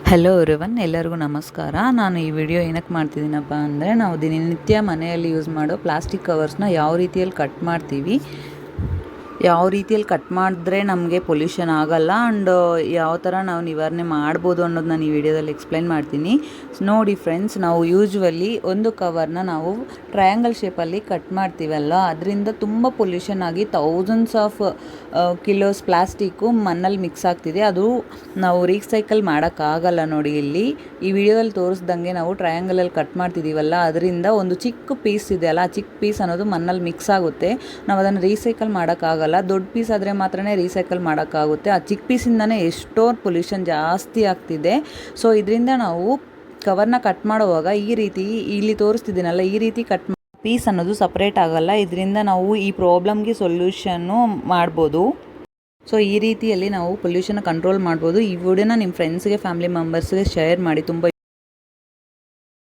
Hello everyone, ಎಲ್ಲರಿಗೂ ನಮಸ್ಕಾರ. ನಾನು ಈ ವಿಡಿಯೋ ಏನಕ್ಕೆ ಮಾಡ್ತಿದ್ದೀನಪ್ಪ ಅಂದರೆ, ನಾವು ದಿನನಿತ್ಯ ಮನೆಯಲ್ಲಿ ಯೂಸ್ ಮಾಡೋ ಪ್ಲಾಸ್ಟಿಕ್ ಕವರ್ಸ್ನ ಯಾವ ರೀತಿಯಲ್ಲಿ ಕಟ್ ಮಾಡಿದ್ರೆ ನಮಗೆ ಪೊಲ್ಯೂಷನ್ ಆಗಲ್ಲ ಆ್ಯಂಡ್ ಯಾವ ಥರ ನಾವು ನಿವಾರಣೆ ಮಾಡ್ಬೋದು ಅನ್ನೋದು ನಾನು ಈ ವಿಡಿಯೋದಲ್ಲಿ ಎಕ್ಸ್ಪ್ಲೈನ್ ಮಾಡ್ತೀನಿ. ನೋಡಿ ಫ್ರೆಂಡ್ಸ್, ನಾವು ಯೂಶ್ವಲಿ ಒಂದು ಕವರ್ನ ನಾವು ಟ್ರಯಾಂಗಲ್ ಶೇಪಲ್ಲಿ ಕಟ್ ಮಾಡ್ತೀವಲ್ಲ, ಅದರಿಂದ ತುಂಬ ಪೊಲ್ಯೂಷನ್ ಆಗಿ ಥೌಸಂಡ್ಸ್ ಆಫ್ ಕಿಲೋಸ್ ಪ್ಲಾಸ್ಟಿಕ್ಕು ಮಣ್ಣಲ್ಲಿ ಮಿಕ್ಸ್ ಆಗ್ತಿದೆ. ಅದು ನಾವು ರೀಸೈಕಲ್ ಮಾಡೋಕ್ಕಾಗಲ್ಲ. ನೋಡಿ, ಇಲ್ಲಿ ಈ ವಿಡಿಯೋದಲ್ಲಿ ತೋರಿಸ್ದಂಗೆ ನಾವು ಟ್ರಯಾಂಗಲಲ್ಲಿ ಕಟ್ ಮಾಡ್ತಿದ್ದೀವಲ್ಲ, ಅದರಿಂದ ಒಂದು ಚಿಕ್ಕ ಪೀಸ್ ಇದೆಯಲ್ಲ, ಆ ಚಿಕ್ಕ ಪೀಸ್ ಅನ್ನೋದು ಮಣ್ಣಲ್ಲಿ ಮಿಕ್ಸ್ ಆಗುತ್ತೆ. ನಾವು ಅದನ್ನು ರೀಸೈಕಲ್ ಮಾಡೋಕ್ಕಾಗಲ್ಲ. ದೊಡ್ಡ ಪೀಸ್ ಆದರೆ ಮಾತ್ರನೇ ರೀಸೈಕಲ್ ಮಾಡೋಕ್ಕಾಗುತ್ತೆ. ಆ ಚಿಕ್ಕ ಪೀಸಿಂದನೇ ಎಷ್ಟೋ ಪೊಲ್ಯೂಷನ್ ಜಾಸ್ತಿ ಆಗ್ತಿದೆ. ಸೊ ಇದರಿಂದ ನಾವು ಕವರ್ನ ಕಟ್ ಮಾಡುವಾಗ ಈ ರೀತಿ ಇಲ್ಲಿ ತೋರಿಸ್ತಿದ್ದೀನಲ್ಲ, ಈ ರೀತಿ ಕಟ್ ಪೀಸ್ ಅನ್ನೋದು ಸಪ್ರೇಟ್ ಆಗಲ್ಲ. ಇದರಿಂದ ನಾವು ಈ ಪ್ರಾಬ್ಲಮ್ಗೆ ಸೊಲ್ಯೂಷನ್ನು ಮಾಡ್ಬೋದು. ಸೊ ಈ ರೀತಿಯಲ್ಲಿ ನಾವು ಪೊಲ್ಯೂಷನ್ ಕಂಟ್ರೋಲ್ ಮಾಡ್ಬೋದು. ಈ ವಿಡಿಯೋನ ನಿಮ್ಮ ಫ್ರೆಂಡ್ಸ್ಗೆ, ಫ್ಯಾಮಿಲಿ ಮೆಂಬರ್ಸ್ಗೆ ಶೇರ್ ಮಾಡಿ. ತುಂಬ